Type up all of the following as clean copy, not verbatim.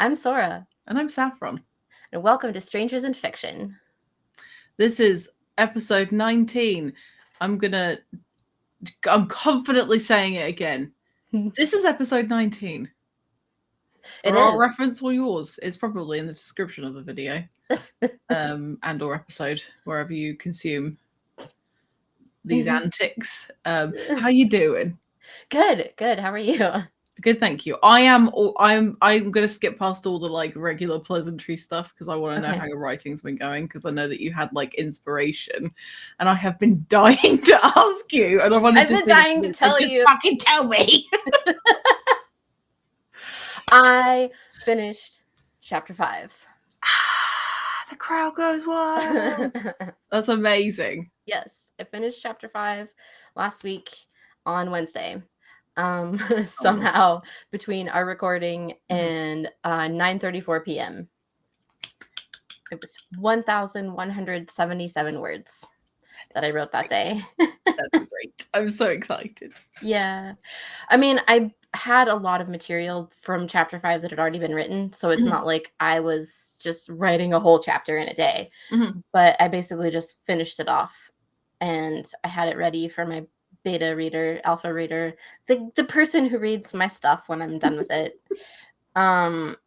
I'm Sora. And I'm Saffron. And welcome to Strangers in Fiction. This is episode 19. I'm confidently saying it again. This is episode 19. It For our is. reference or yours, it's probably in the description of the video. And or episode, wherever you consume these antics. How you doing? Good. How are you? Good, thank you. I'm gonna skip past all the regular pleasantry stuff because I want to know how your writing's been going, because I know that you had inspiration, and I have been dying to ask you, and I've been dying to tell you. Just fucking tell me. I finished chapter 5. The crowd goes wild. That's amazing. Yes, I finished chapter 5 last week on Wednesday. Somehow between our recording and 9:34 p.m. It was 1,177 words that I wrote that day. That's great. I'm so excited. Yeah. I mean, I had a lot of material from chapter 5 that had already been written, so it's not like I was just writing a whole chapter in a day. But I basically just finished it off, and I had it ready for my beta reader, alpha reader, the person who reads my stuff when I'm done with it. And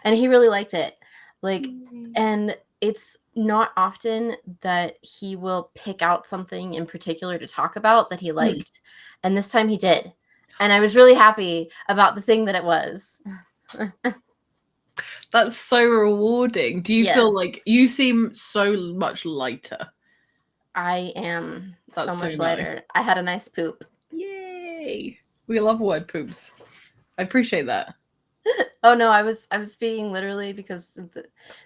he really liked it. And it's not often that he will pick out something in particular to talk about that he liked. And this time he did. And I was really happy about the thing that it was. That's so rewarding. Do you feel like you seem so much lighter? I am so much lighter. I had a nice poop. Yay! We love word poops. I appreciate that. Oh no, I was speaking literally because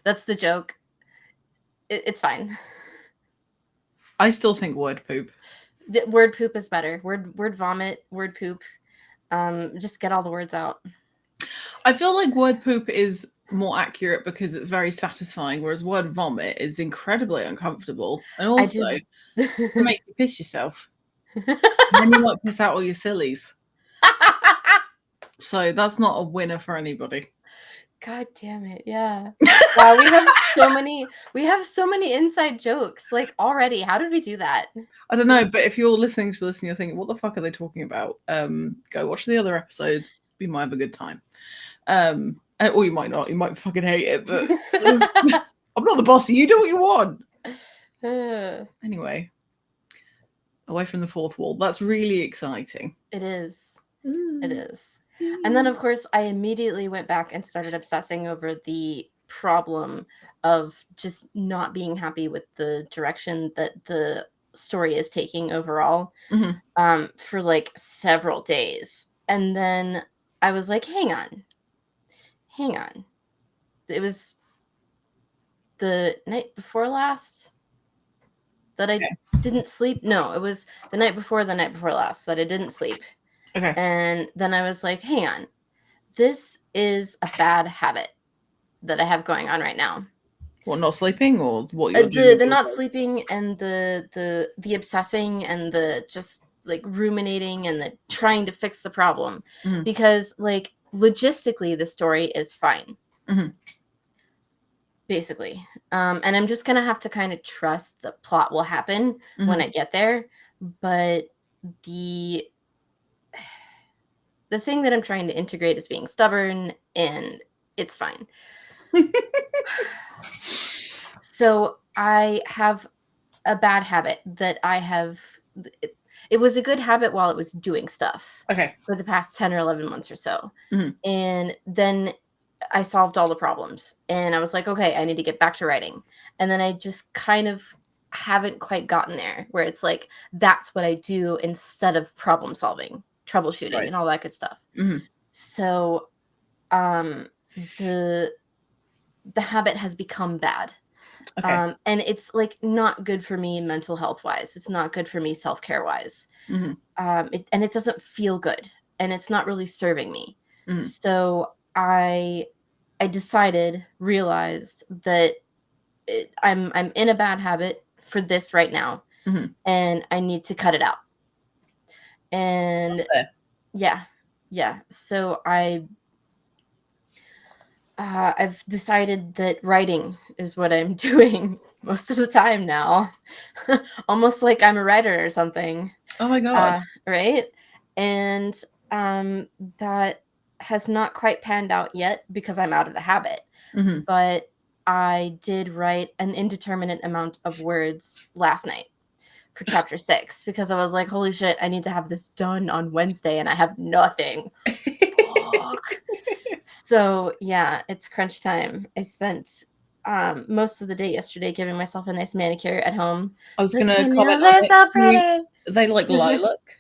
that's the joke. It's fine. I still think word poop. Word poop is better. Word vomit, word poop. Just get all the words out. I feel like word poop is more accurate because it's very satisfying, whereas word vomit is incredibly uncomfortable and also can make you piss yourself. Then you might piss out all your sillies. So that's not a winner for anybody. God damn it. Yeah. Wow, we have so many inside jokes already. How did we do that? I don't know, but if you're listening to this and you're thinking, what the fuck are they talking about? Go watch the other episodes. You might have a good time. Or you might not. You might fucking hate it, but I'm not the boss. You do what you want. Anyway, away from the fourth wall. That's really exciting. It is. It is. And then, of course, I immediately went back and started obsessing over the problem of just not being happy with the direction that the story is taking overall for several days. And then I was like, hang on. It was the night before last that I didn't sleep. No, it was the night before last that I didn't sleep. Okay. And then I was like, hang on, this is a bad habit that I have going on right now. What, not sleeping, or what you're doing? The not sleeping and the obsessing and the just ruminating and the trying to fix the problem. Because logistically the story is fine. Basically. And I'm just gonna have to kind of trust the plot will happen when I get there. But the thing that I'm trying to integrate is being stubborn, and it's fine. So I have a bad habit that I have. It was a good habit while it was doing stuff. Okay. For the past 10 or 11 months or so. And then I solved all the problems. And I was like, okay, I need to get back to writing. And then I just kind of haven't quite gotten there, where it's like, that's what I do instead of problem solving. Troubleshooting and all that good stuff. So the habit has become bad. And it's not good for me mental health wise. It's not good for me self-care wise. And it doesn't feel good, and it's not really serving me. So I realized that I'm in a bad habit for this right now, and I need to cut it out. And yeah. So I I've decided that writing is what I'm doing most of the time now. Almost like I'm a writer or something. Oh my god. Right? And um, that has not quite panned out yet because I'm out of the habit. Mhm. But I did write an indeterminate amount of words last night for chapter 6 because I was like, holy shit, I need to have this done on Wednesday and I have nothing. Fuck. So yeah, it's crunch time. I spent most of the day yesterday giving myself a nice manicure at home. I was Look, my gonna comment nails on are it. so You pretty. Are they like lilac?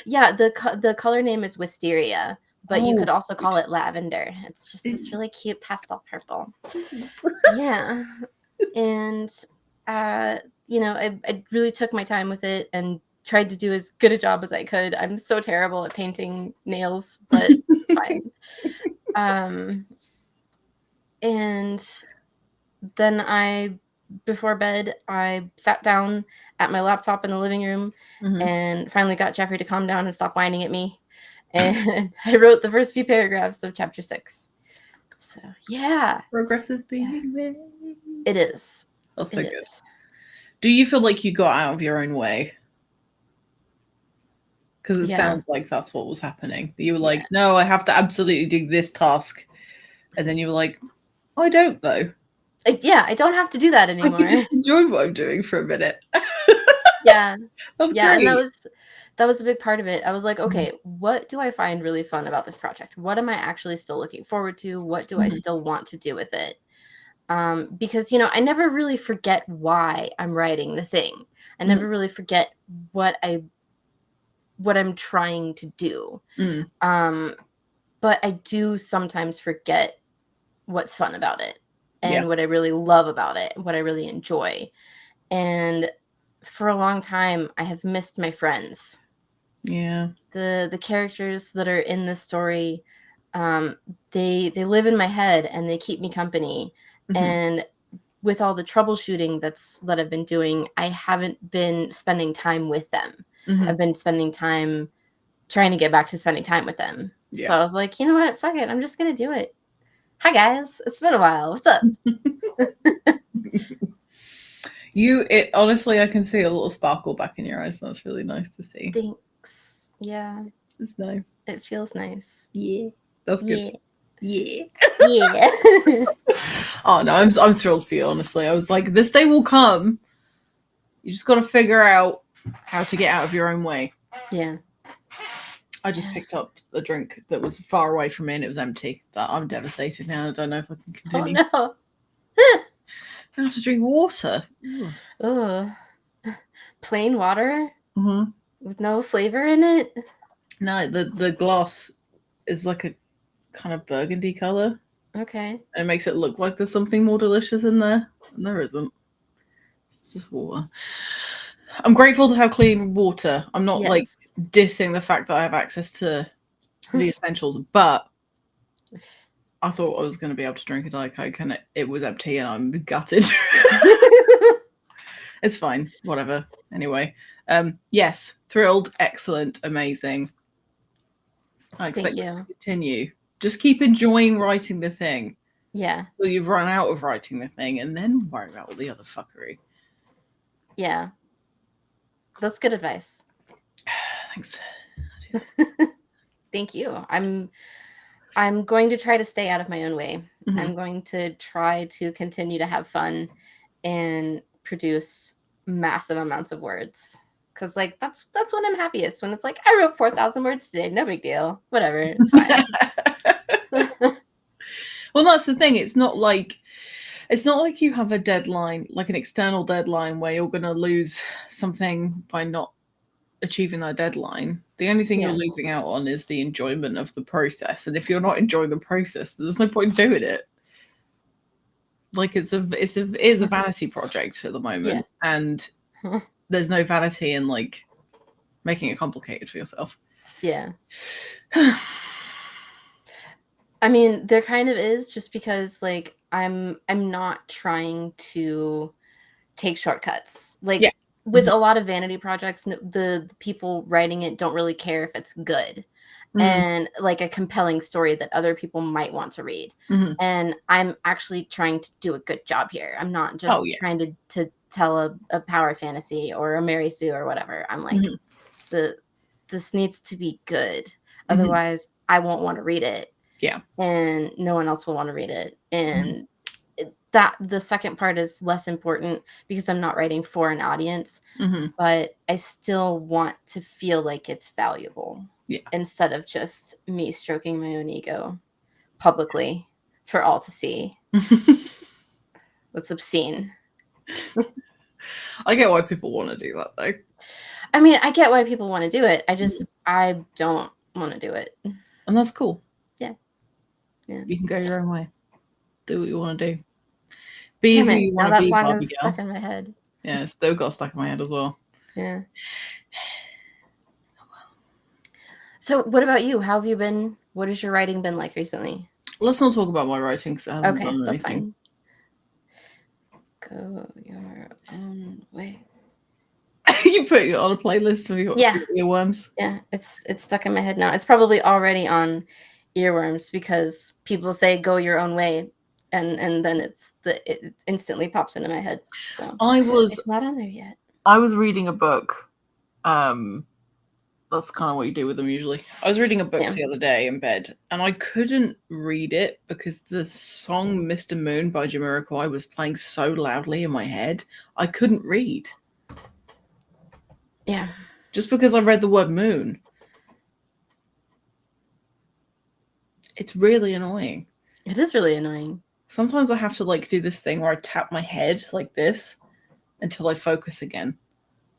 Yeah, the color name is wisteria, but you Oh, could also call cute. it lavender. It's just this really cute pastel purple. Yeah. And I really took my time with it and tried to do as good a job as I could. I'm so terrible at painting nails, but it's fine. Um, and then before bed, I sat down at my laptop in the living room Mhm. and finally got Jeffrey to calm down and stop whining at me. And I wrote the first few paragraphs of chapter 6. So, yeah. Progress is Yeah. being made. It is. That's so It good. is. Do you feel like you got out of your own way? Because it Yeah. sounds like that's what was happening. You were Yeah. like, "No, I have to absolutely do this task," and then you were like, "I don't though. Yeah, I don't have to do that I could anymore. just enjoy what I'm doing for a minute." Yeah. That's Yeah, and great. that was a big part of it. I was like, Mhm, "Okay, what do I find really fun about this project? What am I actually still looking forward to? What do I mhm, still want to do with it?" Because, I never really forget why I'm writing the thing. I mhm, never really forget what I'm trying to do. mm, Um, but I do sometimes forget what's fun about it yeah, and what I really love about it, what I really enjoy. And for a long time, I have missed my friends. yeah, The characters that are in this story, um, they live in my head and they keep me company. mhm, And with all the troubleshooting that I've been doing, I haven't been spending time with them. I've mhm, been spending time trying to get back to spending time with them. So yeah. I was like, you know what? Fuck it. I'm just gonna do it. Hi guys. It's been a while. What's up? It honestly, I can see a little sparkle back in your eyes. That's really nice to see. Thanks. Yeah, It's nice. it feels nice. Yeah, that's good. Yeah. Yeah. Yeah. Oh no, I'm thrilled for you. Honestly, I was like, this day will come. You just got to figure out how to get out of your own way. Yeah. I just picked up a drink that was far away from me and it was empty. That I'm devastated now. I don't know if I can Oh continue. no. I have to drink water. Ugh. Plain water Mm-hmm. with no flavor in it? No, the glass is like a kind of burgundy color, Okay. and it makes it look like there's something more delicious in there, and there isn't. It's just water. I'm grateful to have clean water. I'm not like Yes. dissing the fact that I have access to the essentials, but I thought I was going to be able to drink a Diet Coke, and it was empty, and I'm gutted. It's fine, whatever. Anyway, yes, thrilled, excellent, amazing. I Thank expect this to you. continue. Just keep enjoying writing the thing Yeah. till you've run out of writing the thing, and then worry about all the other fuckery. Yeah. That's good advice. Thanks. Thank you. I'm going to try to stay out of my own way. Mm-hmm. I'm going to try to continue to have fun and produce massive amounts of words. Cause like that's when I'm happiest. When it's like I wrote 4,000 words today, no big deal. Whatever, it's fine. Well, that's the thing. It's not like you have a deadline, like an external deadline, where you're going to lose something by not achieving that deadline. The only thing you're Yeah. losing out on is the enjoyment of the process. And if you're not enjoying the process, there's no point in doing it. Like it is a vanity project at the Yeah. moment, and there's no vanity in like making it complicated for yourself. Yeah. I mean, there kind of is just because like I'm not trying to take shortcuts. Yeah. Like with Mhm. a lot of vanity projects, the people writing it don't really care if it's good. and like a compelling story that other people might want to read. And I'm actually trying to do a good job here. I'm not just trying to tell a power fantasy or a Mary Sue or whatever. I'm like, this needs to be good. Otherwise, I won't want to read it. Yeah. And no one else will want to read it. And that the second part is less important because I'm not writing for an audience, but I still want to feel like it's valuable instead of just me stroking my own ego publicly for all to see. That's obscene. I get why people want to do that, though. I mean, I get why people want to do it. I don't want to do it. And that's cool. Yeah. You can go your own way. Do what you want to do. Be who you want to be, Barbie girl. Stuck in my head. Yeah, it's still got stuck in my head as well. Yeah. So what about you? How have you been? What has your writing been like recently? Let's not talk about my writing because I haven't done anything. That's fine. Go your own way. You put it on a playlist for your earworms? Yeah, it's stuck in my head now. It's probably already on earworms because people say go your own way. And then it instantly pops into my head. So it's not on there yet. I was reading a book. That's kind of what you do with them usually. I was reading a book the other day in bed, and I couldn't read it because the song "Mr. Moon" by Jamiroquai was playing so loudly in my head. I couldn't read. Yeah. Just because I read the word moon. It's really annoying. It is really annoying. Sometimes I have to like do this thing where I tap my head like this until I focus again.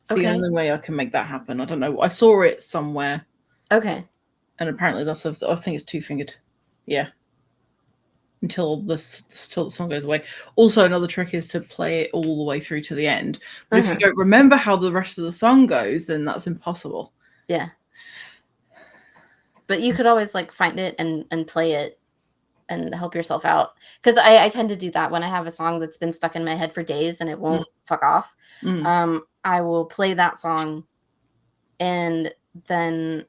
It's the only way I can make that happen. I don't know. I saw it somewhere. Okay. And apparently that's I think it's two-fingered. Yeah. Until the song goes away. Also, another trick is to play it all the way through to the end. But if you don't remember how the rest of the song goes, then that's impossible. Yeah. But you could always like find it and play it and help yourself out. Because I tend to do that when I have a song that's been stuck in my head for days and it won't fuck off. I will play that song and then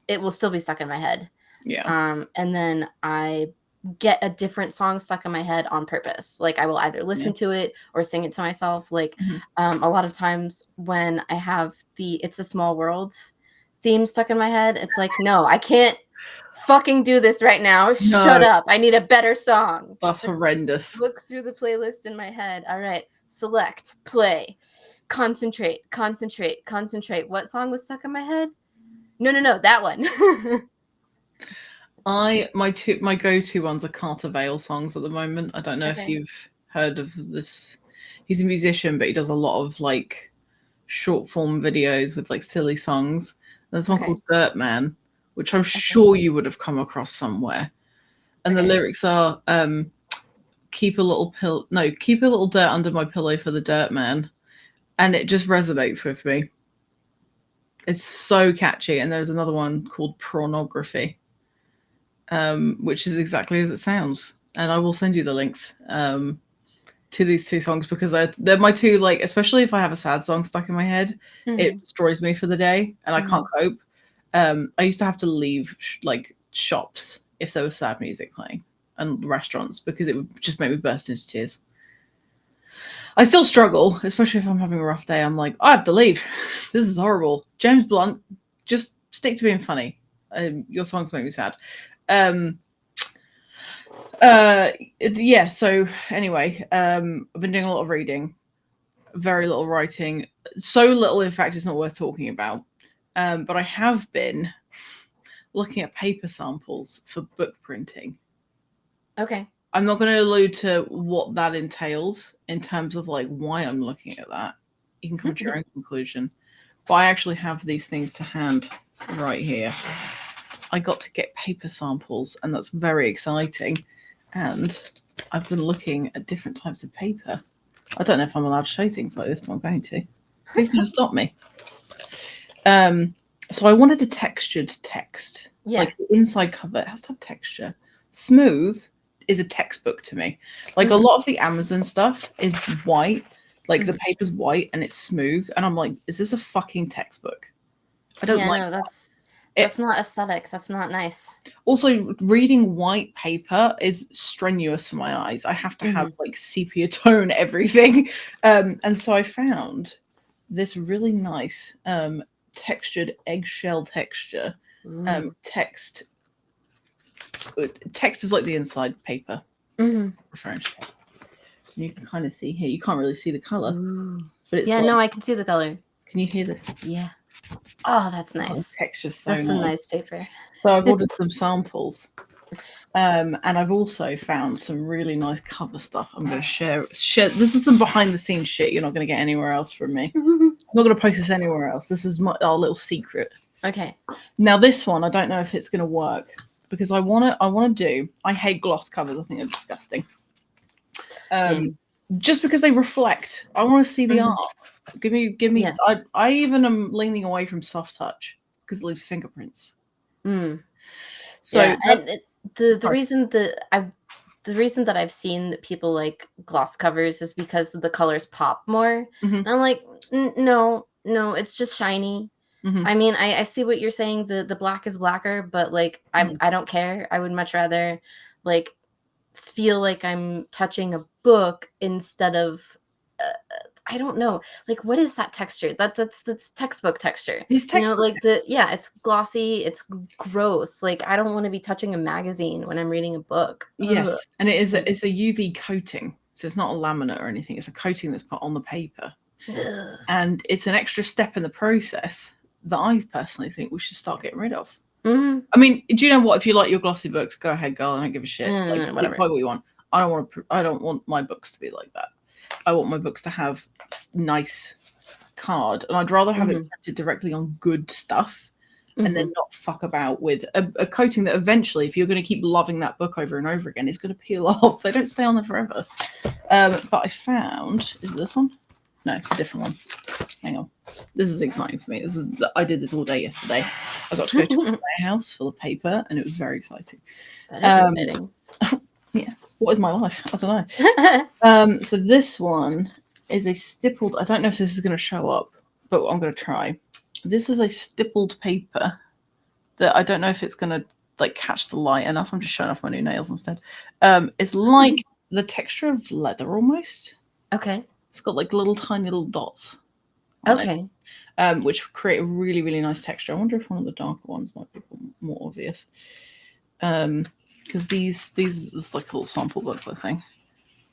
it will still be stuck in my head. Yeah. And then I get a different song stuck in my head on purpose. Like I will either listen to it or sing it to myself. Like a lot of times when I have the It's a Small World theme stuck in my head, it's like, no, I can't fucking do this right now. Shut up. I need a better song. That's horrendous. Look through the playlist in my head. All right. Select, play, concentrate. What song was stuck in my head? No, that one. My go-to ones are Carter Vale songs at the moment. I don't know if you've heard of this. He's a musician, but he does a lot of like short form videos with like silly songs. There's one called Dirt Man, which I'm sure you would have come across somewhere. And the lyrics are keep a little dirt under my pillow for the dirt man. And it just resonates with me. It's so catchy. And there's another one called Pornography, which is exactly as it sounds. And I will send you the links to these two songs because they're my two, like, especially if I have a sad song stuck in my head, it destroys me for the day and I can't cope. I used to have to leave like shops if there was sad music playing and restaurants because it would just make me burst into tears. I still struggle, especially if I'm having a rough day. I'm like, I have to leave. This is horrible. James Blunt, just stick to being funny. Your songs make me sad. Yeah, so anyway, I've been doing a lot of reading, very little writing, so little in fact it's not worth talking about, but I have been looking at paper samples for book printing. Okay. I'm not going to allude to what that entails in terms of like why I'm looking at that. You can come to your own conclusion, but I actually have these things to hand right here. I got to get paper samples and that's very exciting. And I've been looking at different types of paper. I don't know if I'm allowed to show things like this, but I'm going to. Who's going to stop me? So I wanted a textured text. Yeah. Like the inside cover, it has to have texture. Smooth is a textbook to me. Like a lot of the Amazon stuff is white. Like the paper's white and it's smooth. And I'm like, is this a fucking textbook? I don't like that. That's not aesthetic. That's not nice. Also, reading white paper is strenuous for my eyes. I have to have like sepia tone everything. And so I found this really nice textured eggshell texture text. Text is like the inside paper. Referring to text. You can kind of see here. You can't really see the color, but it's no, I can see the color. Can you hear this? Yeah. Oh, that's nice. The texture's so nice. That's a nice paper. So I've ordered some samples, and I've also found some really nice cover stuff. I'm going to share. This is some behind the scenes shit you're not going to get anywhere else from me. I'm not going to post this anywhere else. This is our little secret. Okay. Now this one, I don't know if it's going to work because I want to do. I hate gloss covers. I think they're disgusting. Just because they reflect. I want to see the art. Give me. Yeah. I even am leaning away from soft touch because it leaves fingerprints. So the reason that I've seen that people like gloss covers is because the colors pop more. And I'm like, no, it's just shiny. I mean, I see what you're saying. The black is blacker, but like I don't care. I would much rather like feel like I'm touching a book instead of I don't know, like what is that texture? That's textbook texture. It's textbook. Like it's glossy, it's gross. Like I don't want to be touching a magazine when I'm reading a book. Yes. Ugh. And it's a UV coating, so it's not a laminate or anything. It's a coating that's put on the paper. Ugh. And it's an extra step in the process that I personally think we should start getting rid of. I mean, do you know what? If you like your glossy books, go ahead, girl. I don't give a shit. Like, whatever. Buy what you want. I don't want my books to be like that. I want my books to have nice card, and I'd rather have it printed directly on good stuff, and then not fuck about with a coating that eventually, if you're going to keep loving that book over and over again, is going to peel off. They don't stay on there forever. But I found, is it this one? No, it's a different one. Hang on. This is exciting for me. I did this all day yesterday. I got to go to a warehouse full of paper, and it was very exciting. That is exciting. Yeah. What is my life? I don't know. So this one is a stippled. I don't know if this is going to show up, but I'm going to try. This is a stippled paper that I don't know if it's going to like catch the light enough. I'm just showing off my new nails instead. It's like the texture of leather almost. Okay. It's got like tiny little dots. Okay. Which create a really, really nice texture. I wonder if one of the darker ones might be more obvious. Because these is like a little sample booklet thing.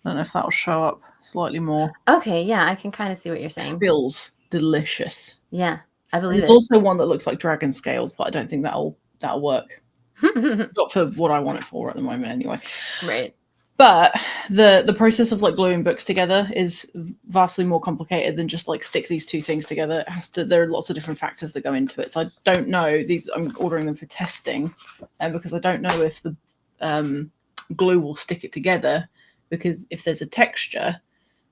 I don't know if that'll show up slightly more. Okay, yeah, I can kind of see what you're saying. Feels delicious. Yeah, I believe There's also one that looks like dragon scales, but I don't think that'll work. Not for what I want it for at the moment, anyway. Right. But the process of like gluing books together is vastly more complicated than just like stick these two things together. There are lots of different factors that go into it. So I don't know. I'm ordering them for testing, because I don't know if the glue will stick it together. Because if there's a texture,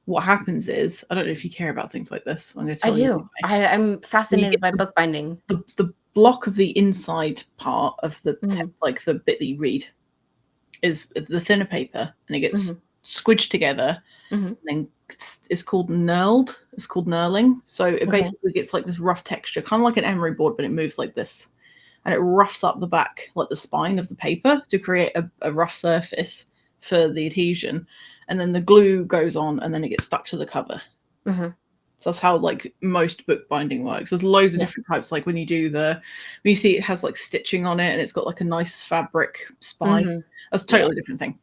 what happens is, I don't know if you care about things like this. I'm going to tell you. I do. I'm fascinated by bookbinding. The block of the inside part of the like the bit that you read is the thinner paper, and it gets squidged together, and then it's called knurled. It's called knurling. So it basically gets like this rough texture, kind of like an emery board, but it moves like this, and it roughs up the back, like the spine of the paper, to create a rough surface for the adhesion, and then the glue goes on, and then it gets stuck to the cover. So that's how like most bookbinding works. There's loads of different types. Like when you see it has like stitching on it, and it's got like a nice fabric spine. That's a totally different thing.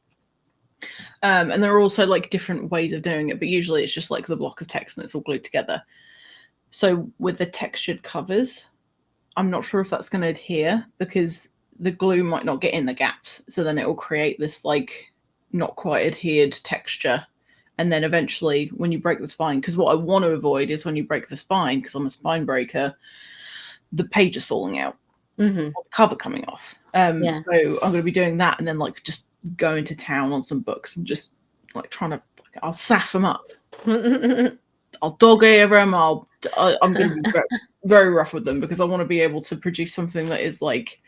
And there are also like different ways of doing it, but usually it's just like the block of text and it's all glued together. So with the textured covers, I'm not sure if that's going to adhere because the glue might not get in the gaps. So then it will create this like not quite adhered texture. And then eventually when you break the spine, because what I want to avoid is when you break the spine, because I'm a spine breaker, the page is falling out, or the cover coming off. So I'm going to be doing that, and then like just going to town on some books and just like trying to, I'll saff them up. I'll dog ear them. I'm going to be very, very rough with them because I want to be able to produce something that is like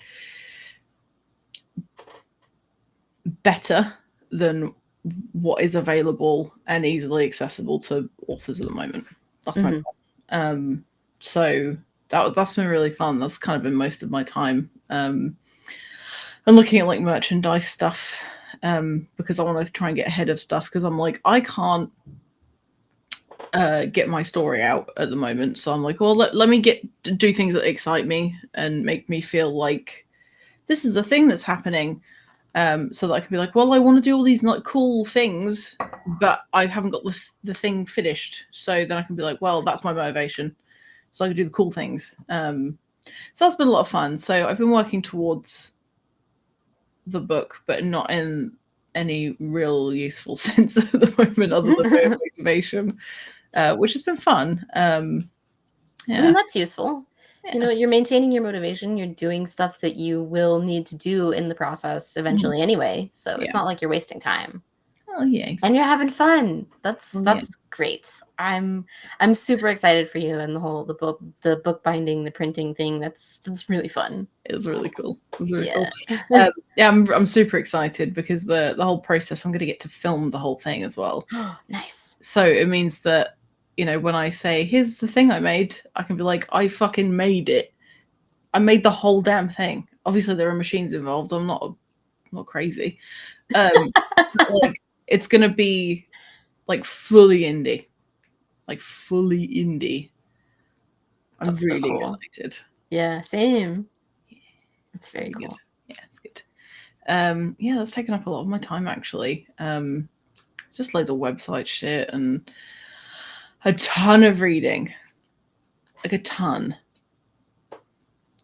better than what is available and easily accessible to authors at the moment. That's my plan. So that's been really fun. That's kind of been most of my time. And looking at like merchandise stuff, because I want to try and get ahead of stuff, because I'm like, I can't get my story out at the moment. So I'm like, well, let me do things that excite me and make me feel like this is a thing that's happening. So that I can be like, well, I want to do all these like cool things, but I haven't got the thing finished. So then I can be like, well, that's my motivation. So I can do the cool things. So that's been a lot of fun. So I've been working towards the book, but not in any real useful sense at the moment, other than motivation, which has been fun. Yeah. I mean, that's useful. Yeah. You know, you're maintaining your motivation. You're doing stuff that you will need to do in the process eventually anyway. So it's not like you're wasting time. Oh yeah, exactly. And you're having fun. That's great. I'm super excited for you and the book binding, the printing thing. That's really fun. It was really cool. It was really cool. Yeah, I'm super excited because the whole process, I'm going to get to film the whole thing as well. Nice. So it means that, you know, when I say, here's the thing I made, I can be like, I fucking made it. I made the whole damn thing. Obviously there are machines involved. I'm not crazy. Like, it's going to be like fully indie. Like fully indie. I'm That's really so cool. excited. Yeah, same. That's very Good. cool. Yeah, it's good. Yeah, that's taken up a lot of my time actually. Just loads of website shit and a ton of reading. Like a ton.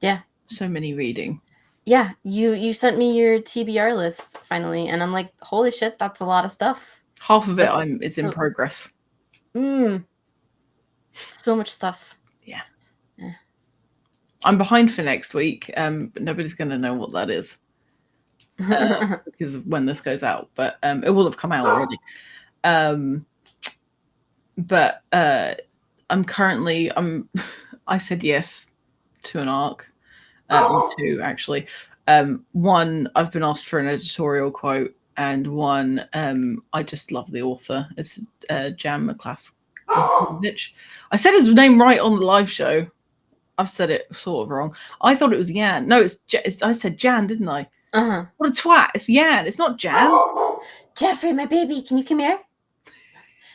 Yeah. So many reading. Yeah, you sent me your TBR list finally, and I'm like, holy shit, that's a lot of stuff. Half of it is in progress. So much stuff. Yeah. I'm behind for next week, but nobody's going to know what that is because of when this goes out. But it will have come out already. But I'm currently I said yes to an arc, or two actually. One, I've been asked for an editorial quote, and one, I just love the author. It's Jan McClaskevich. I said his name right on the live show. I've said it sort of wrong. I thought it was Jan. No, I said Jan, didn't I? What a twat! It's Jan. It's not Jan. Jeffrey, my baby, can you come here?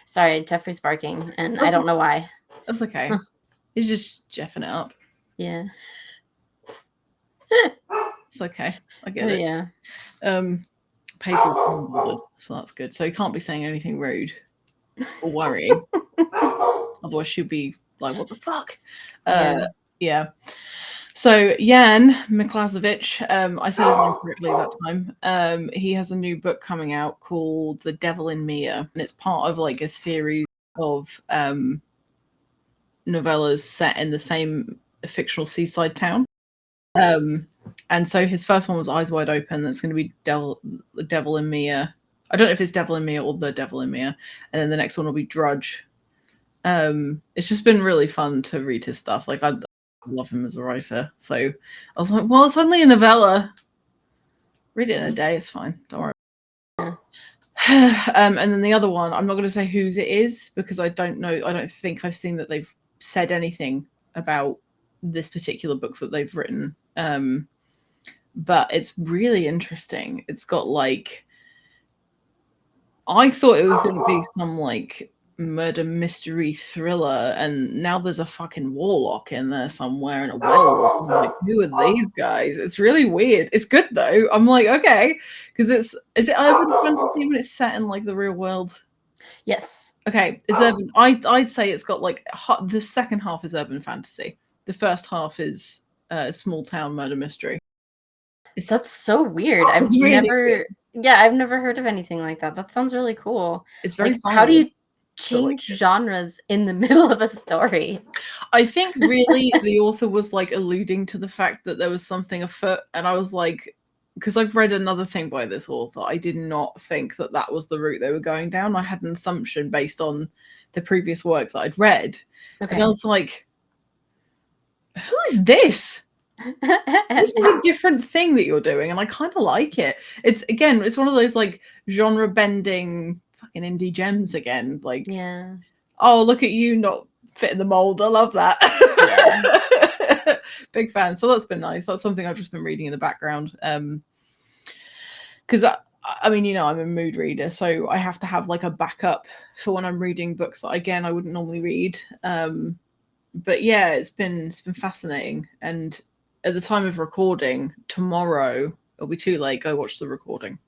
Sorry, Jeffrey's barking, and I don't know why. That's okay. He's just jeffing it up. Yeah. It's okay. I get it. Yeah. Paisley's unbothered, so that's good. So he can't be saying anything rude or worrying. Otherwise she'll be like, what the fuck? Yeah. So Jan Miklazevich, I said his name correctly that time. He has a new book coming out called The Devil in Mia, and it's part of like a series of novellas set in the same fictional seaside town. And so his first one was Eyes Wide Open. That's going to be The Devil in Mia. I don't know if it's Devil in Mia or The Devil in Mia. And then the next one will be Drudge. It's just been really fun to read his stuff. Like I love him as a writer. So I was like, well, it's only a novella. Read it in a day. It's fine. Don't worry. And then the other one, I'm not going to say whose it is because I don't know. I don't think I've seen that they've said anything about this particular book that they've written. But it's really interesting. It's got like, I thought it was going to be some like murder mystery thriller, and now there's a fucking warlock in there somewhere and a werewolf. I'm like, who are these guys? It's really weird. It's good though. I'm like, okay, because is it urban fantasy when it's set in like the real world? Yes. Okay, it's urban. I'd say it's got like the second half is urban fantasy. The first half is small town murder mystery. That's so weird. I've never heard of anything like that. That sounds really cool. It's very fun. How do you change genres in the middle of a story? I think really the author was like alluding to the fact that there was something afoot, and I was like, because I've read another thing by this author, I did not think that that was the route they were going down. I had an assumption based on the previous works that I'd read. Okay. And I was like, who is this? This is a different thing that you're doing, and I kind of like it. It's one of those like genre bending fucking indie gems again. Like, yeah. Oh, look at you not fitting the mold. I love that. Big fan. So that's been nice. That's something I've just been reading in the background. Because I mean, you know, I'm a mood reader, so I have to have like a backup for when I'm reading books that again I wouldn't normally read. But yeah, it's been fascinating. And at the time of recording, tomorrow it'll be too late. Go watch the recording.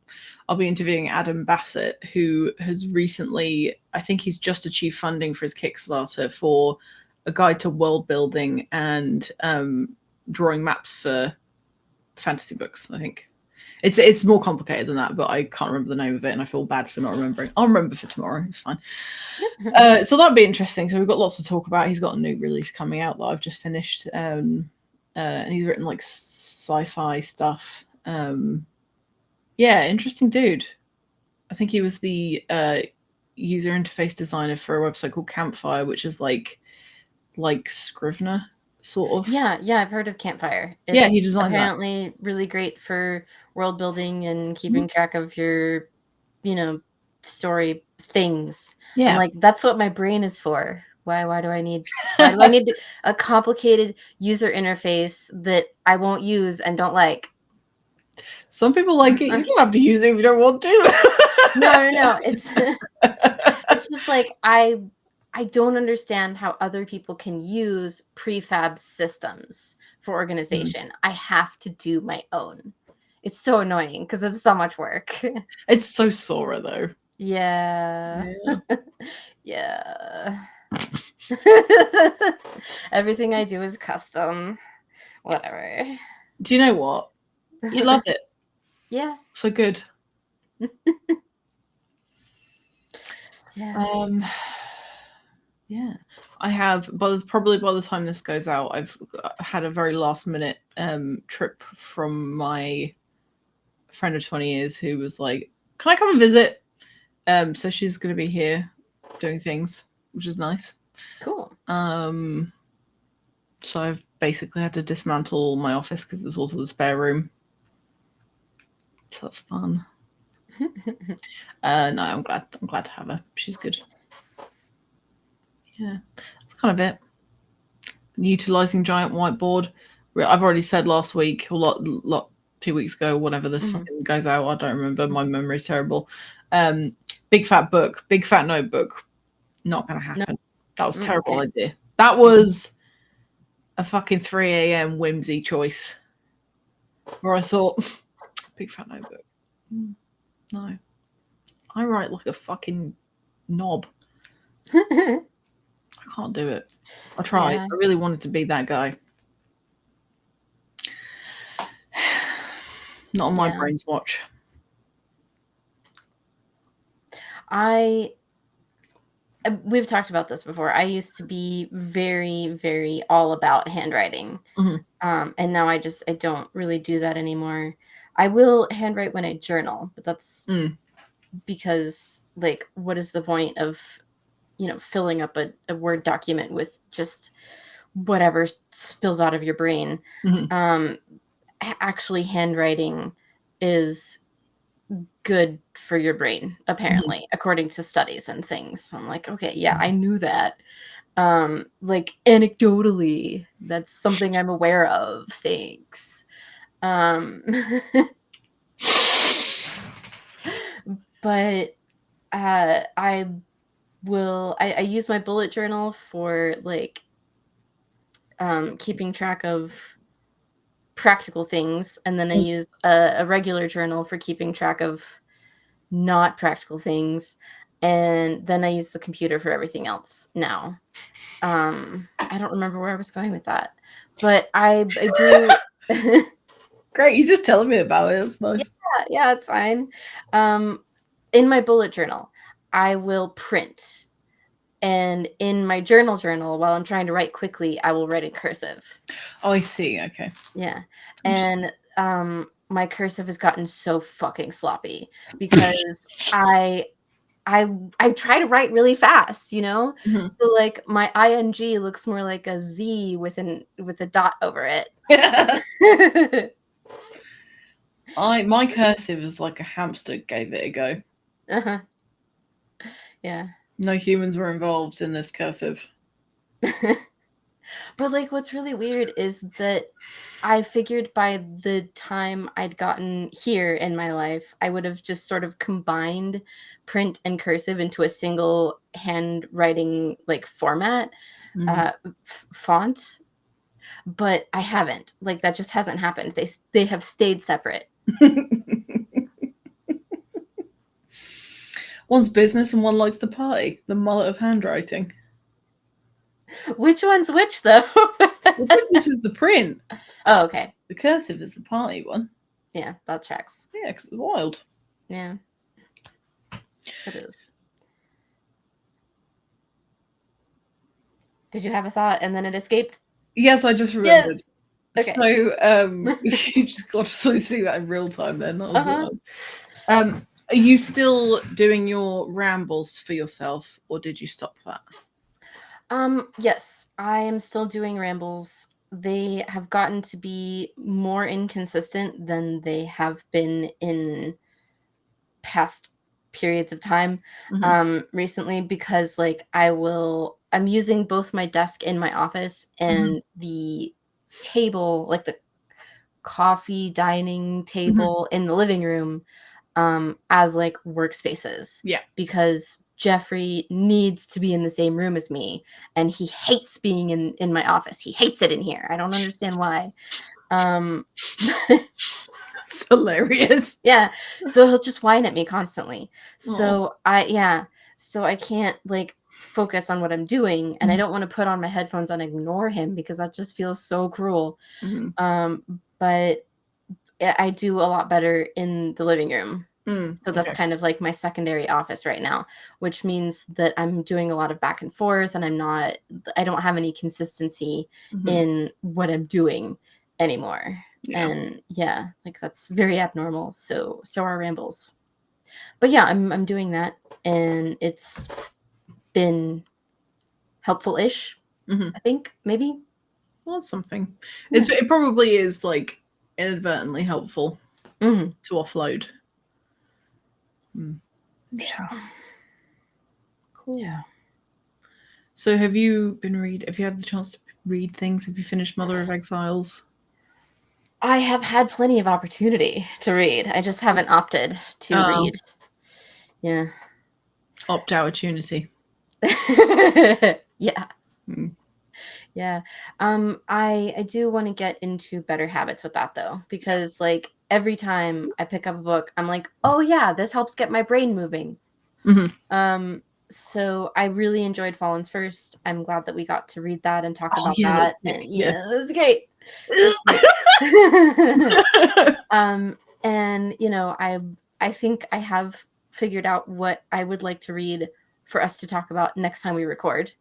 I'll be interviewing Adam Bassett, who has recently, I think he's just achieved funding for his Kickstarter for a guide to world building and drawing maps for fantasy books. I think it's more complicated than that, but I can't remember the name of it, and I feel bad for not remembering. I'll remember for tomorrow. It's fine. So that'd be interesting. So we've got lots to talk about. He's got a new release coming out that I've just finished, and he's written like sci-fi stuff. Yeah, interesting dude. I think he was the user interface designer for a website called Campfire, which is like Scrivener, sort of. Yeah, I've heard of Campfire. Yeah, he designed apparently that. Really great for world building and keeping track of your, you know, story things. Yeah. I'm like, that's what my brain is for. Why do I need a complicated user interface that I won't use and don't like? Some people like it. You don't have to use it if you don't want to. No. It's just like I don't understand how other people can use prefab systems for organization. I have to do my own. It's so annoying because it's so much work. It's so Sora though. Yeah. Yeah. Everything I do is custom. Whatever. Do you know what? You love it. Yeah. So good. Yeah. Yeah. I have, probably by the time this goes out, I've had a very last minute trip from my friend of 20 years who was like, can I come and visit? So she's going to be here doing things, which is nice. Cool. So I've basically had to dismantle my office because it's also the spare room. So that's fun. No, I'm glad to have her. She's good. Yeah, that's kind of it. Utilizing giant whiteboard. I've already said last week, or lot 2 weeks ago, whatever this fucking goes out. I don't remember. My memory's terrible. Big fat book, big fat notebook. Not gonna happen. No. That was a terrible idea. That was a fucking 3 a.m. whimsy choice. Where I thought, big fat notebook. No. I write like a fucking knob. I can't do it. I tried. Yeah. I really wanted to be that guy. Not on my brain's watch. We've talked about this before. I used to be very, very all about handwriting. And now I don't really do that anymore. I will handwrite when I journal, but that's because, like, what is the point of, you know, filling up a Word document with just whatever spills out of your brain? Actually, handwriting is good for your brain, apparently, according to studies and things. I'm like, okay, yeah, I knew that. Like, anecdotally, that's something I'm aware of. Thanks. But I use my bullet journal for, like, keeping track of practical things, and then I use a regular journal for keeping track of not practical things, and then I use the computer for everything else now. I don't remember where I was going with that, but I do. Great, you're just telling me about it. It's nice. Yeah, it's fine. In my bullet journal, I will print. And in my journal, while I'm trying to write quickly, I will write in cursive. Oh, I see. Okay. Yeah. And my cursive has gotten so fucking sloppy because I try to write really fast, you know? So, like, my ing looks more like a Z with a dot over it. My cursive is like a hamster gave it a go. Yeah. No humans were involved in this cursive. But, like, what's really weird is that I figured by the time I'd gotten here in my life, I would have just sort of combined print and cursive into a single handwriting, like, format, font, but I haven't. Like, that just hasn't happened. They have stayed separate. One's business and one likes to party. The mullet of handwriting. Which one's which, though? The business is the print. Oh, okay. The cursive is the party one. Yeah, that tracks. Yeah, because it's wild. Yeah. It is. Did you have a thought and then it escaped? Yes, I just remembered. Yes! Okay. So, you just got to see that in real time then. That was wild. Are you still doing your rambles for yourself, or did you stop that? Yes, I am still doing rambles. They have gotten to be more inconsistent than they have been in past periods of time recently, because like I'm using both my desk in my office and the table, like the coffee dining table in the living room, as like workspaces. Yeah. Because Jeffrey needs to be in the same room as me, and he hates being in my office. He hates it in here. I don't understand why. It's hilarious. Yeah. So he'll just whine at me constantly. So I can't like focus on what I'm doing, and I don't want to put on my headphones and ignore him because that just feels so cruel. But I do a lot better in the living room. So that's kind of like my secondary office right now, which means that I'm doing a lot of back and forth, and I don't have any consistency in what I'm doing anymore. Yeah. And yeah, like that's very abnormal. So are rambles. But yeah, I'm doing that, and it's been helpful-ish, I think, maybe. Well, that's something. It probably is like inadvertently helpful to offload. Yeah. Cool. Yeah. So have you had the chance to read things? Have you finished Mother of Exiles? I have had plenty of opportunity to read. I just haven't opted to read. Yeah. Opt-opportunity. Yeah. Yeah. I do want to get into better habits with that though, because like every time I pick up a book, I'm like, oh yeah, this helps get my brain moving. So I really enjoyed Fallen's First. I'm glad that we got to read that and talk about that. And it was great. And you know, I think I have figured out what I would like to read for us to talk about next time we record.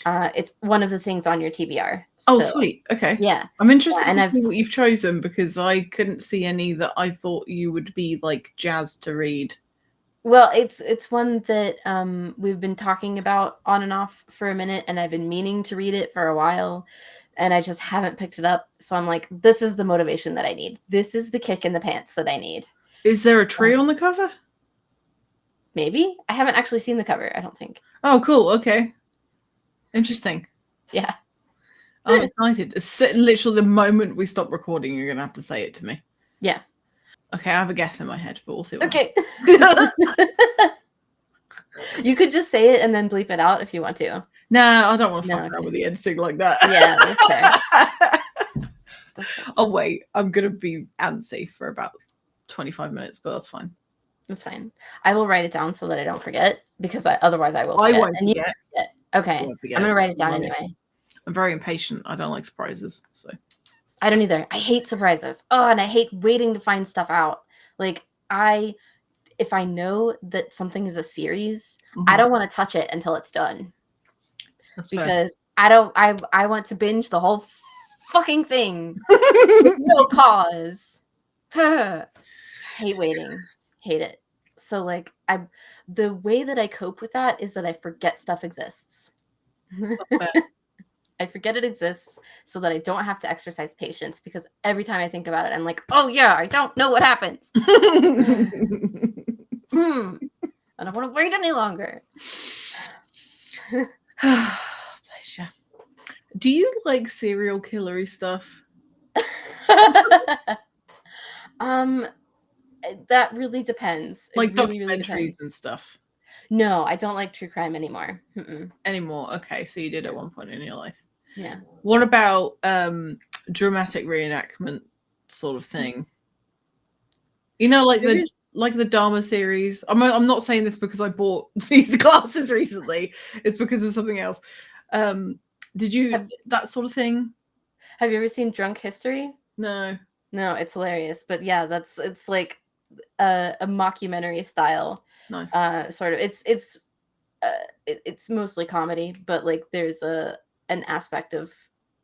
It's one of the things on your TBR. Oh, sweet. Okay. Yeah. I'm interested to see what you've chosen, because I couldn't see any that I thought you would be like jazzed to read. Well, it's one that we've been talking about on and off for a minute, and I've been meaning to read it for a while, and I just haven't picked it up. So I'm like, this is the motivation that I need. This is the kick in the pants that I need. Is there a tree on the cover? Maybe. I haven't actually seen the cover, I don't think. Oh, cool. Okay. Interesting. Yeah. I'm excited. Literally the moment we stop recording, you're going to have to say it to me. Yeah. Okay, I have a guess in my head, but we'll see what Okay. You could just say it and then bleep it out if you want to. No, I don't want to fuck around with the editing like that. Yeah, that's fair. Oh, wait. I'm going to be antsy for about 25 minutes, but that's fine. That's fine. I will write it down so that I don't forget, because otherwise I will forget. I won't forget. Okay. I'm going to write it down anyway. I'm very impatient. I don't like surprises, so. I don't either. I hate surprises. Oh, and I hate waiting to find stuff out. Like, if I know that something is a series, I don't want to touch it until it's done. That's because fair. I want to binge the whole fucking thing with no pause. Hate waiting. Hate it. So like the way that I cope with that is that I forget stuff exists. I forget it exists so that I don't have to exercise patience, because every time I think about it, I'm like, oh yeah, I don't know what happens. I don't want to wait any longer. Bless you. Do you like serial killery stuff? That really depends. It Like really, really documentaries depends. and stuff? No, I don't like true crime anymore. Anymore? Okay, so you did at Yeah. one point in your life. Yeah. What about dramatic reenactment sort of thing? You know, like the Dharma series. I'm not saying this because I bought these glasses recently. It's because of something else. Did you that sort of thing? Have you ever seen Drunk History? No. No, it's hilarious. But yeah, it's like a mockumentary style. Nice. Sort of. It's mostly comedy, but like there's an aspect of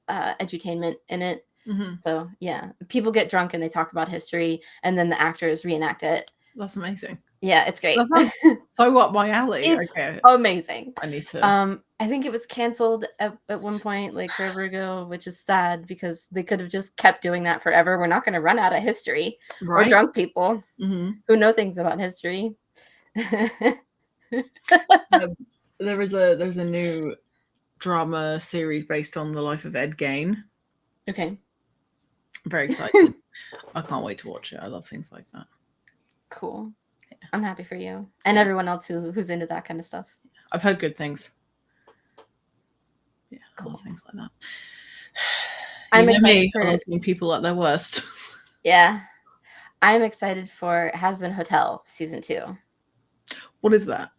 edutainment in it. Mm-hmm. So yeah, people get drunk and they talk about history, and then the actors reenact it. That's amazing. Yeah, it's great. That sounds so up my alley. It's okay. amazing. I need to. I think it was canceled at one point, like forever ago, which is sad because they could have just kept doing that forever. We're not going to run out of history or drunk people who know things about history. There's a new drama series based on the life of Ed Gein. Okay. I'm very excited. I can't wait to watch it. I love things like that. Cool. Yeah. I'm happy for you and everyone else who's into that kind of stuff. I've heard good things. Yeah, cool. Things like that. I'm excited for seeing people at their worst. Yeah. I'm excited for Has Been Hotel season 2. What is that?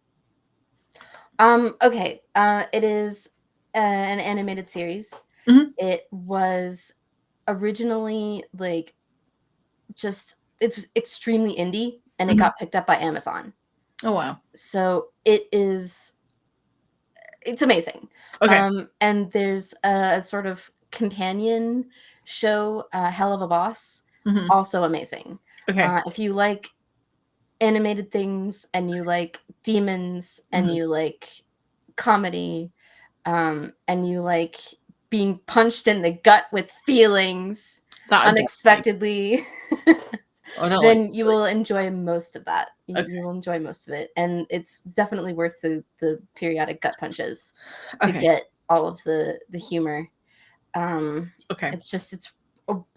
Okay. It is an animated series. Mm-hmm. It was originally like it's extremely indie, and it got picked up by Amazon. Oh wow. So it's amazing. Okay. And there's a sort of companion show, Hell of a Boss, also amazing. Okay. If you like animated things and you like demons and you like comedy, and you like being punched in the gut with feelings unexpectedly, then you will enjoy most of that. You will enjoy most of it. And it's definitely worth the periodic gut punches to get all of the humor.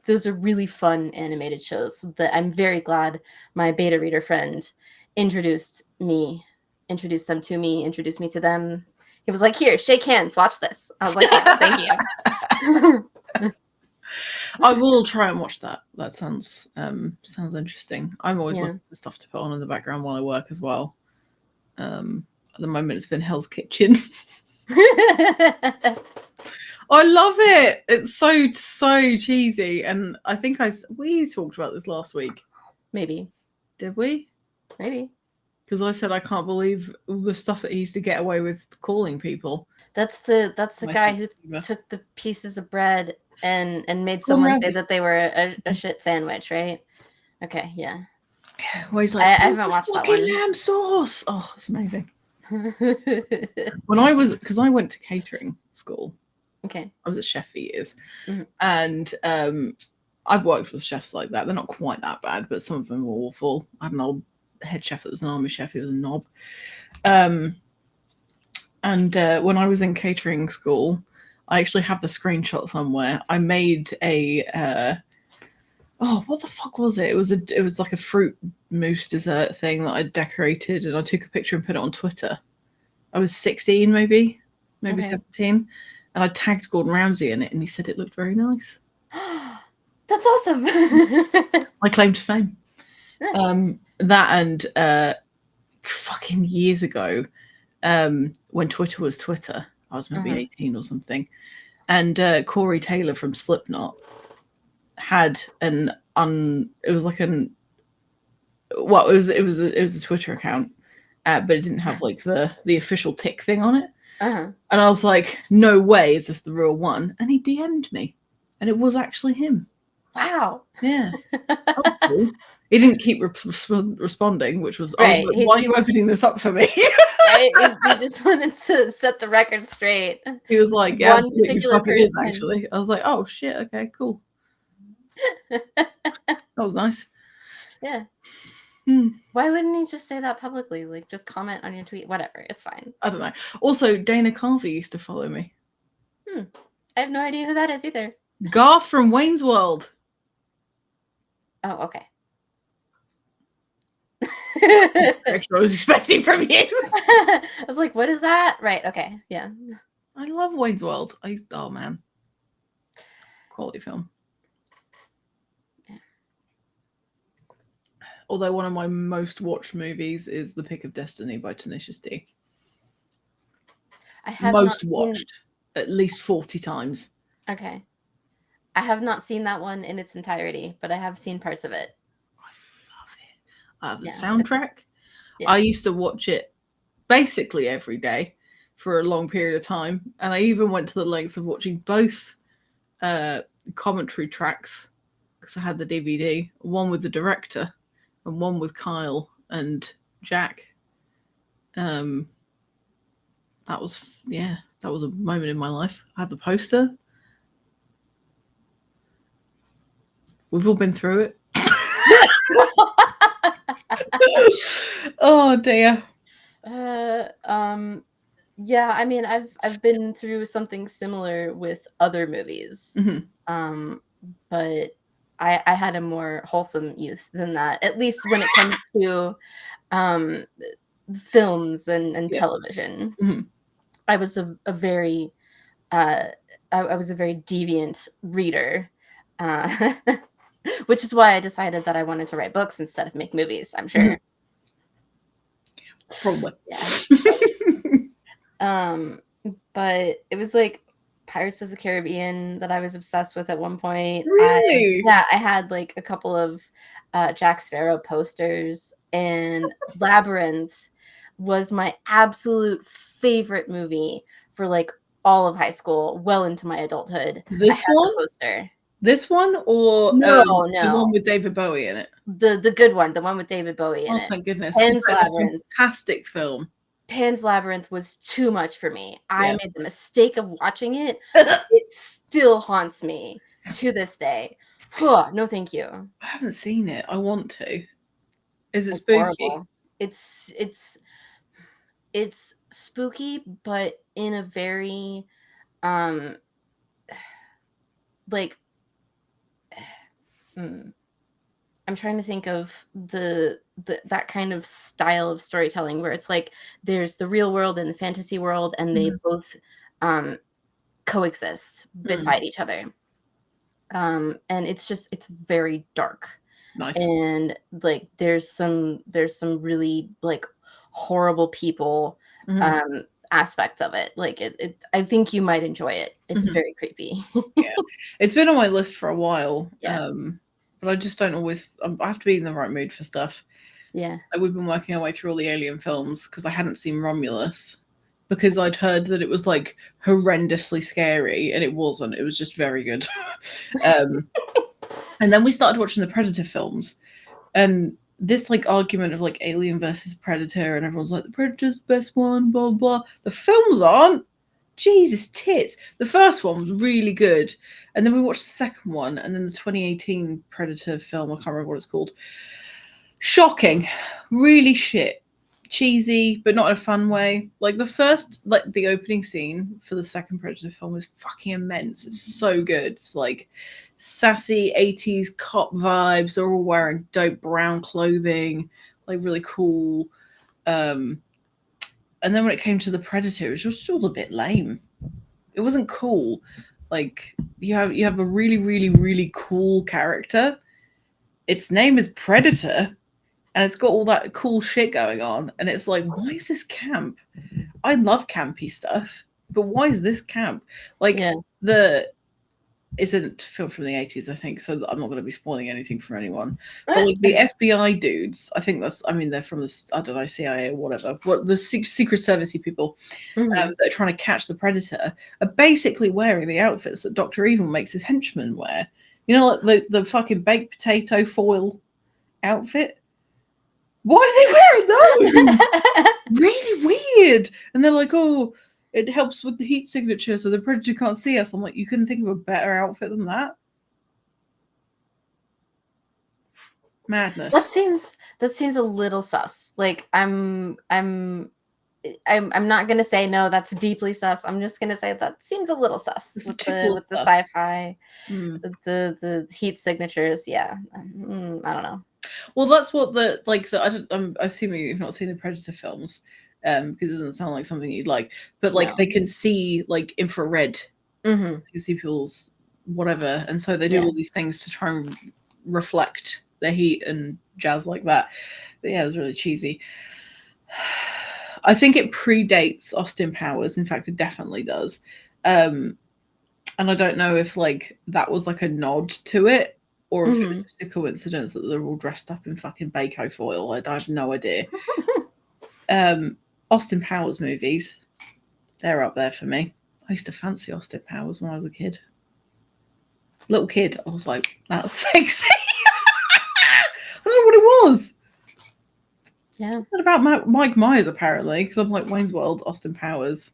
Those are really fun animated shows that I'm very glad my beta reader friend introduced me to them. He was like, "Here, shake hands, watch this." I was like, "Yeah, thank you." I will try and watch that. That sounds interesting. I'm always looking for stuff to put on in the background while I work as well. At the moment, it's been Hell's Kitchen. I love it. It's so cheesy, and I think we talked about this last week. Maybe. Did we? Maybe. Because I said I can't believe all the stuff that he used to get away with calling people. That's the guy who took the pieces of bread and made someone say that they were a shit sandwich, right? Okay, yeah. Yeah, well, he's like, I haven't watched that one. Lamb sauce. Oh, it's amazing. Because I went to catering school. Okay. I was at chef for years, and I've worked with chefs like that. They're not quite that bad, but some of them were awful. I had an old head chef that was an army chef. He was a knob. And when I was in catering school, I actually have the screenshot somewhere. I made a what the fuck was it? It was like a fruit mousse dessert thing that I decorated, and I took a picture and put it on Twitter. I was 16, maybe 17. And I tagged Gordon Ramsay in it, and he said it looked very nice. That's awesome. My claim to fame. That and fucking years ago, when Twitter was Twitter, I was maybe 18 or something, and Corey Taylor from Slipknot had it was a Twitter account, but it didn't have like the official tick thing on it. And I was like, no way is this the real one. And he DM'd me, and it was actually him. Wow. Yeah. That was cool. He didn't keep responding, which was, right. I was like, why are you opening this up for me? Right? He just wanted to set the record straight. He was like, yeah, absolutely fucking is, actually. I was like, oh shit, okay, cool. That was nice. Yeah. Why wouldn't he just say that publicly? Like, just comment on your tweet, whatever. It's fine. I don't know. Also, Dana Carvey used to follow me. I have no idea who that is either. Garth from Wayne's World. Oh, okay. I was expecting from you. I was like, what is that? Right, okay, yeah. I love Wayne's World. Oh man. Quality film. Yeah. Although one of my most watched movies is The Pick of Destiny by Tenacious D. I have most not watched seen... at least 40 times. Okay. I have not seen that one in its entirety, but I have seen parts of it. I love it. The Yeah. soundtrack. Yeah. I used to watch it basically every day for a long period of time, and I even went to the lengths of watching both commentary tracks because I had the DVD, one with the director and one with Kyle and Jack. That was a moment in my life. I had the poster. We've all been through it. Oh dear. Yeah, I mean, I've been through something similar with other movies. Mm-hmm. But I had a more wholesome youth than that, at least when it comes to films and Yes. television. Mm-hmm. I was a very I was a very deviant reader, which is why I decided that I wanted to write books instead of make movies. I'm sure. Probably. Yeah. But it was like Pirates of the Caribbean that I was obsessed with at one point. Really? I had like a couple of Jack Sparrow posters, and Labyrinth was my absolute favorite movie for like all of high school, well into my adulthood. I This had one? the poster. This one or No, the no. one with David Bowie in it? The good one, the one with David Bowie in Oh, it. thank goodness. Pan's That's a Labyrinth. fantastic film. Pan's Labyrinth was too much for me. I Yeah. made the mistake of watching it. It still haunts me to this day. No, thank you. I haven't seen it. I want to. Is it It's spooky? horrible. It's spooky, but in a very like I'm trying to think of the that kind of style of storytelling where it's like there's the real world and the fantasy world, and they both coexist beside each other. And it's very dark. Nice. And like there's some really like horrible people aspects of it. Like it I think you might enjoy it. It's very creepy. Yeah. It's been on my list for a while. Yeah. But I just don't always I have to be in the right mood for stuff. Yeah. Like we've been working our way through all the Alien films because I hadn't seen Romulus because I'd heard that it was like horrendously scary, and it wasn't. It was just very good. And then we started watching the Predator films, and this like argument of like Alien versus Predator, and everyone's like the Predator's the best one, blah blah. The films aren't. Jesus tits. The first one was really good, and then we watched the second one, and then the 2018 Predator film, I can't remember what it's called. Shocking. Really shit. Cheesy, but not in a fun way. Like the opening scene for the second Predator film is fucking immense. It's so good. It's like sassy 80s cop vibes. They're all wearing dope brown clothing, like really cool. And then when it came to the Predator, it was just all a bit lame. It wasn't cool. Like you have a really, really, really cool character. Its name is Predator, and it's got all that cool shit going on. And it's like, why is this camp? I love campy stuff, but why is this camp? Like it's a film from the 80s, I think, so I'm not going to be spoiling anything for anyone. But like the FBI dudes, I think they're from the, I don't know, CIA or whatever, what the Secret Servicey people that are trying to catch the Predator are basically wearing the outfits that Dr. Evil makes his henchmen wear. You know, like the fucking baked potato foil outfit. Why are they wearing those? Really weird. And they're like, oh, it helps with the heat signature so the Predator can't see us. I'm like, you couldn't think of a better outfit than that? Madness. That seems a little sus. Like I'm I'm not gonna say no, that's deeply sus. I'm just gonna say that seems a little sus It's a with tickle the sus. sci-fi, the heat signatures. Yeah, I don't know. Well, that's what I'm assuming you've not seen the Predator films, because it doesn't sound like something you'd like. But like No. they can see like infrared, Mm-hmm. they can see people's whatever, and so they do Yeah. all these things to try and reflect the heat and jazz like that. But yeah, it was really cheesy. I think it predates Austin Powers. In fact, it definitely does. And I don't know if like that was like a nod to it, or if it was just a coincidence that they're all dressed up in fucking Baco foil. I have no idea. Austin Powers movies, they're up there for me. I used to fancy Austin Powers when I was a kid. Little kid, I was like, that's sexy. I don't know what it was. Yeah. Something about Mike Myers, apparently, because I'm like, Wayne's World, Austin Powers.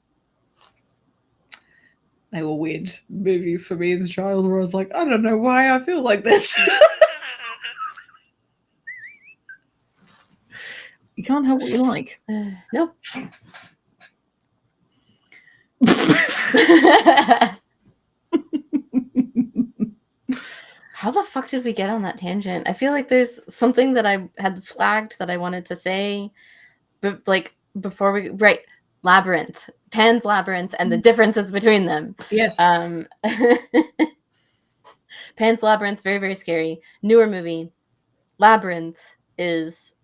They were weird movies for me as a child where I was like, I don't know why I feel like this. You can't help what you like. Nope. How the fuck did we get on that tangent? I feel like there's something that I had flagged that I wanted to say, but like before we Labyrinth, Pan's Labyrinth, and the differences between them. Yes. Pan's Labyrinth, very, very scary. Newer movie. Labyrinth is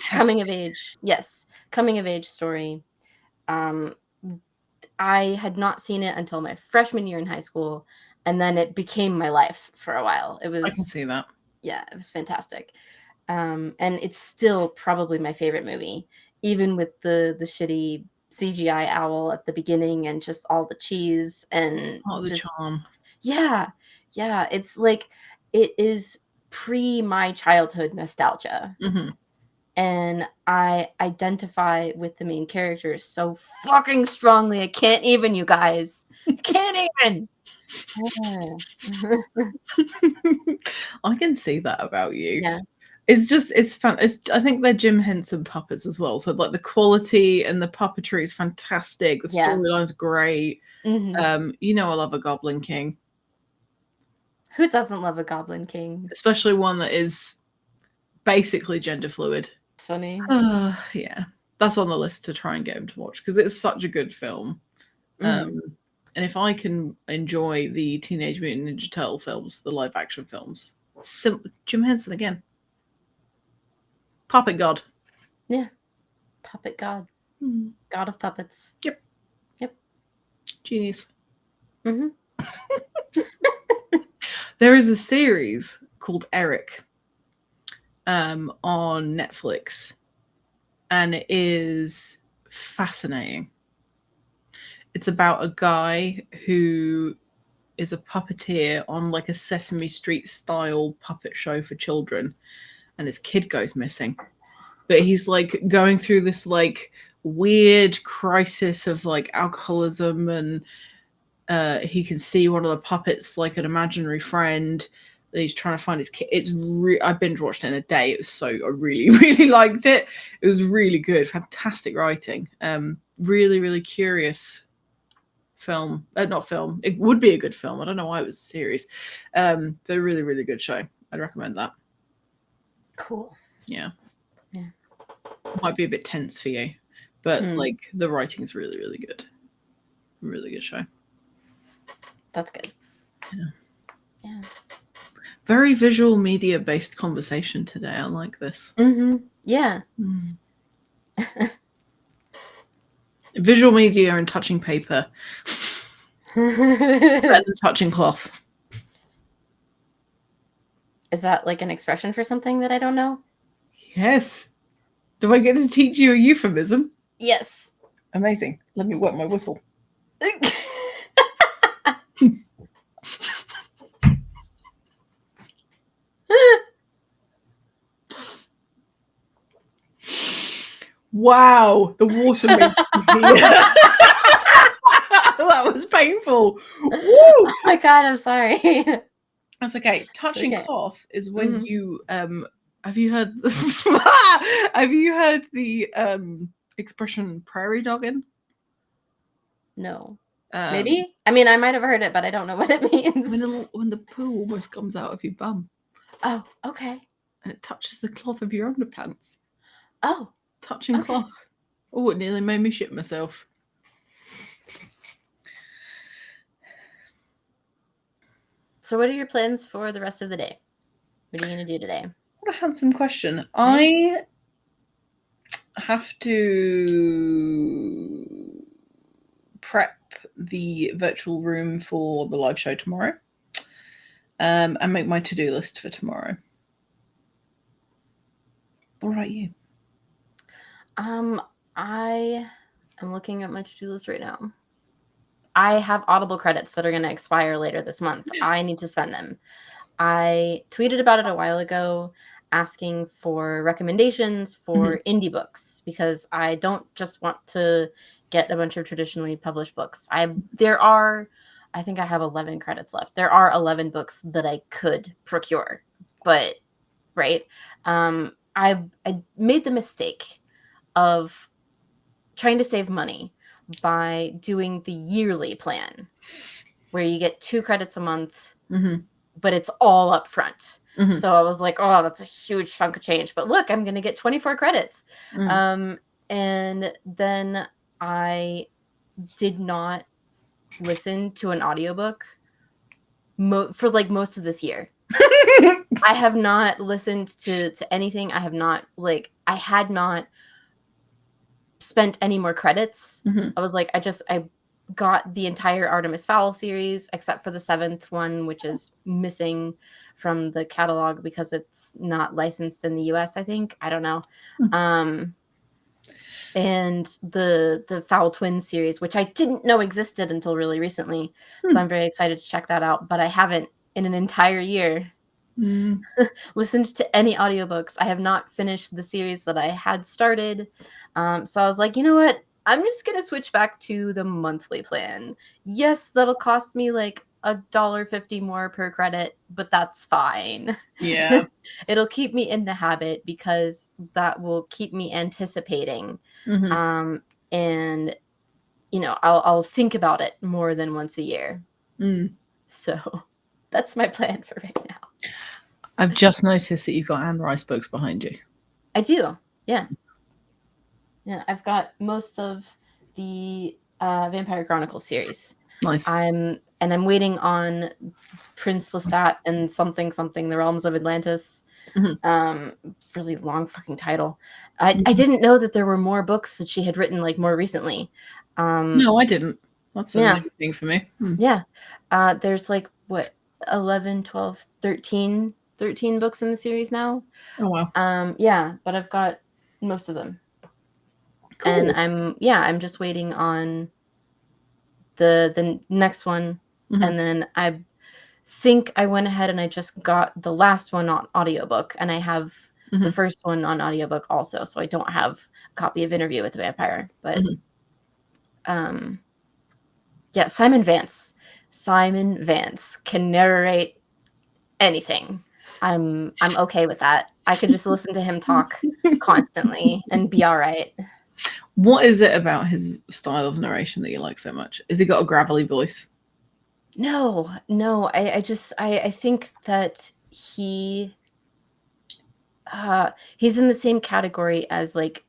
coming of age. Yes, coming of age story. I had not seen it until my freshman year in high school, and then it became my life for a while. It was, I can see that. Yeah, it was fantastic. And it's still probably my favorite movie, even with the shitty CGI owl at the beginning and just all the cheese and the charm. Yeah. It's like it is pre my childhood nostalgia. Mm-hmm. And I identify with the main characters so fucking strongly. I can't even, you guys. Can't even. I can see that about you. Yeah. It's fun. I think they're Jim Henson puppets as well. So like the quality and the puppetry is fantastic. The storyline's great. Mm-hmm. I love a Goblin King. Who doesn't love a Goblin King? Especially one that is basically gender fluid. It's funny. Yeah. That's on the list to try and get him to watch because it's such a good film. And if I can enjoy the Teenage Mutant Ninja Turtle films, the live action films, Jim Henson again. Puppet God. Yeah. Puppet God. God of puppets. Yep. Genius. Mm-hmm. There is a series called Eric on Netflix, and it is fascinating. It's about a guy who is a puppeteer on like a Sesame Street style puppet show for children, and his kid goes missing. But he's like going through this like weird crisis of like alcoholism, and he can see one of the puppets like an imaginary friend. He's trying to find his kid. I binge watched it in a day. I really, really liked it. It was really good. Fantastic writing. Really, really curious film. Not film. It would be a good film. I don't know why it was a series. But a really, really good show. I'd recommend that. Cool. Yeah. Might be a bit tense for you, but like the writing's really, really good. Really good show. That's good. Yeah. Very visual media based conversation today. I like this. Yeah. Visual media and touching paper. Better than touching cloth. Is that like an expression for something that I don't know? Yes. Do I get to teach you a euphemism? Yes. Amazing. Let me wet my whistle. Wow, the water made that was painful. Woo! Oh my god, I'm sorry. That's okay. Touching cloth is when you have you heard the expression prairie dogging? No. Maybe? I mean, I might have heard it, but I don't know what it means. When the poo almost comes out of your bum. Oh, okay. And it touches the cloth of your underpants. Oh. Touching cloth. Oh, it nearly made me shit myself. So what are your plans for the rest of the day? What are you going to do today? What a handsome question. Right? I have to prep the virtual room for the live show tomorrow, and make my to-do list for tomorrow. What about you? I am looking at my to-do list right now. I have Audible credits that are going to expire later this month. I need to spend them. I tweeted about it a while ago, asking for recommendations for indie books, because I don't just want to get a bunch of traditionally published books. I think I have 11 credits left. There are 11 books that I could procure, but right. I made the mistake of trying to save money by doing the yearly plan, where you get 2 credits a month, but it's all up front. So I was like, oh, that's a huge chunk of change. But look, I'm going to get 24 credits. And then I did not listen to an audiobook for like most of this year. I have not listened to anything. I had not spent any more credits. I was like, I got the entire Artemis Fowl series, except for the 7th one, which is missing from the catalog because it's not licensed in the US, I think. I don't know. And the Fowl Twins series, which I didn't know existed until really recently. So I'm very excited to check that out. But I haven't in an entire year listened to any audiobooks. I have not finished the series that I had started. So I was like, you know what? I'm just going to switch back to the monthly plan. Yes, that'll cost me like $1.50 more per credit, but that's fine. Yeah. It'll keep me in the habit, because that will keep me anticipating. And, you know, I'll think about it more than once a year. So that's my plan for right now. I've just noticed that you've got Anne Rice books behind you. I do. Yeah. Yeah, I've got most of the Vampire Chronicles series. Nice. I'm waiting on Prince Lestat and something, The Realms of Atlantis. Really long fucking title. I didn't know that there were more books that she had written like more recently. No, I didn't. That's a new thing for me. Yeah. There's like, what, 11, 12, 13 books in the series now. Oh, wow. Yeah, but I've got most of them. Cool. And I'm just waiting on the next one. And then I think I went ahead and I just got the last one on audiobook, and I have the first one on audiobook also. So I don't have a copy of Interview with the Vampire, but yeah, Simon Vance can narrate anything. I'm okay with that. I could just listen to him talk constantly and be all right. What is it about his style of narration that you like so much? Has he got a gravelly voice? No. I think that he's in the same category as like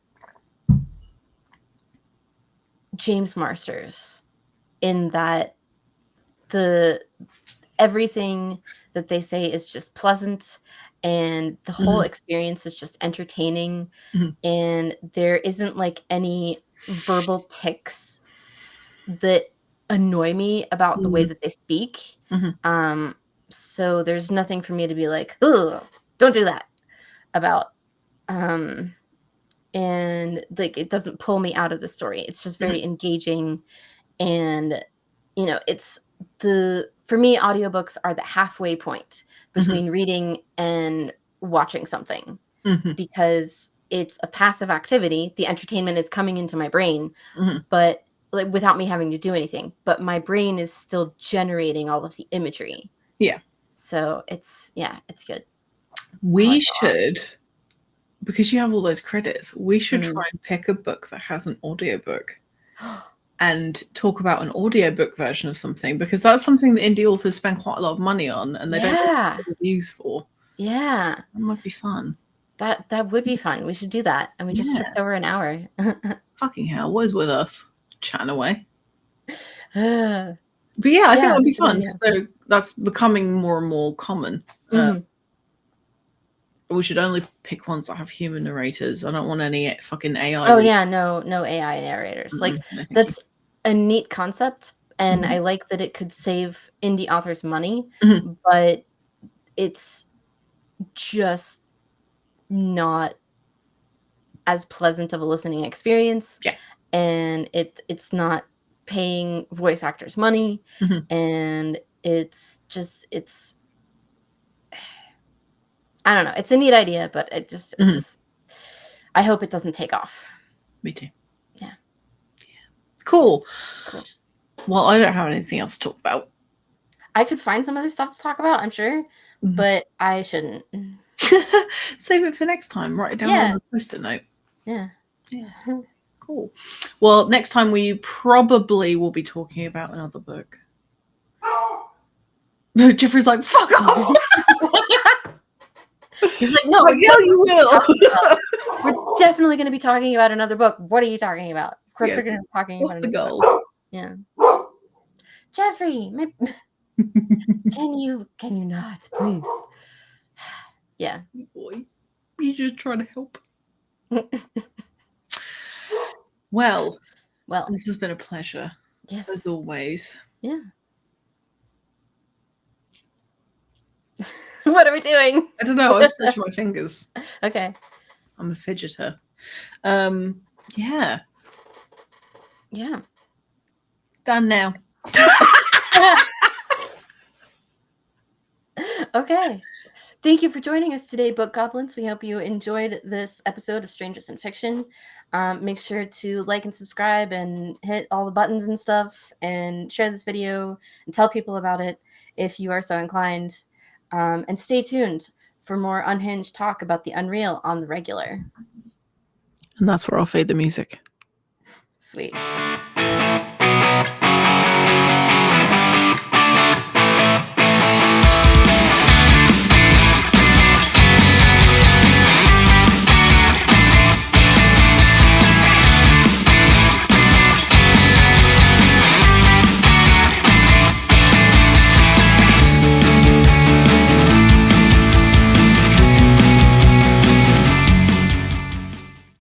James Marsters, in that everything that they say is just pleasant, and the whole experience is just entertaining, and there isn't like any verbal tics that annoy me about the way that they speak. So there's nothing for me to be like, ugh, don't do that about. And like, it doesn't pull me out of the story. It's just very engaging. And, you know, for me, audiobooks are the halfway point between reading and watching something, because it's a passive activity. The entertainment is coming into my brain, but like without me having to do anything, but my brain is still generating all of the imagery. Yeah. So it's good. We should because you have all those credits, we should try and pick a book that has an audiobook and talk about an audiobook version of something, because that's something that indie authors spend quite a lot of money on and they don't get reviews for. Yeah. That might be fun. That would be fun. We should do that. And we just stripped over an hour. Fucking hell, what is with us? Chatting away. But yeah, I think that would be fun. So that's becoming more and more common. We should only pick ones that have human narrators. I don't want any fucking AI. Oh yeah, no AI narrators. Like that's a neat concept, and I like that it could save indie authors money, but it's just not as pleasant of a listening experience. Yeah. And it's not paying voice actors money, and it's I don't know. It's a neat idea, but it just I hope it doesn't take off. Me too. Yeah. Cool. Well, I don't have anything else to talk about. I could find some other stuff to talk about, I'm sure, but I shouldn't. Save it for next time. Write it down on a post-it note. Yeah. Cool. Well, next time we probably will be talking about another book. Jeffrey's like, fuck off. He's like, no, you will. We're definitely going to be talking about another book. What are you talking about? Of course, we're going to be talking about the goal? Book. Yeah. Jeffrey, can you not, please? Yeah. Boy, you just trying to help. Well, this has been a pleasure. Yes. As always. Yeah. What are we doing? I don't know. I was stretching my fingers. Okay. I'm a fidgeter. Yeah. Yeah. Done now. Okay. Thank you for joining us today, Book Goblins. We hope you enjoyed this episode of Strangers in Fiction. Make sure to like and subscribe and hit all the buttons and stuff, and share this video and tell people about it if you are so inclined. And stay tuned for more unhinged talk about the unreal on the regular. And that's where I'll fade the music. Sweet.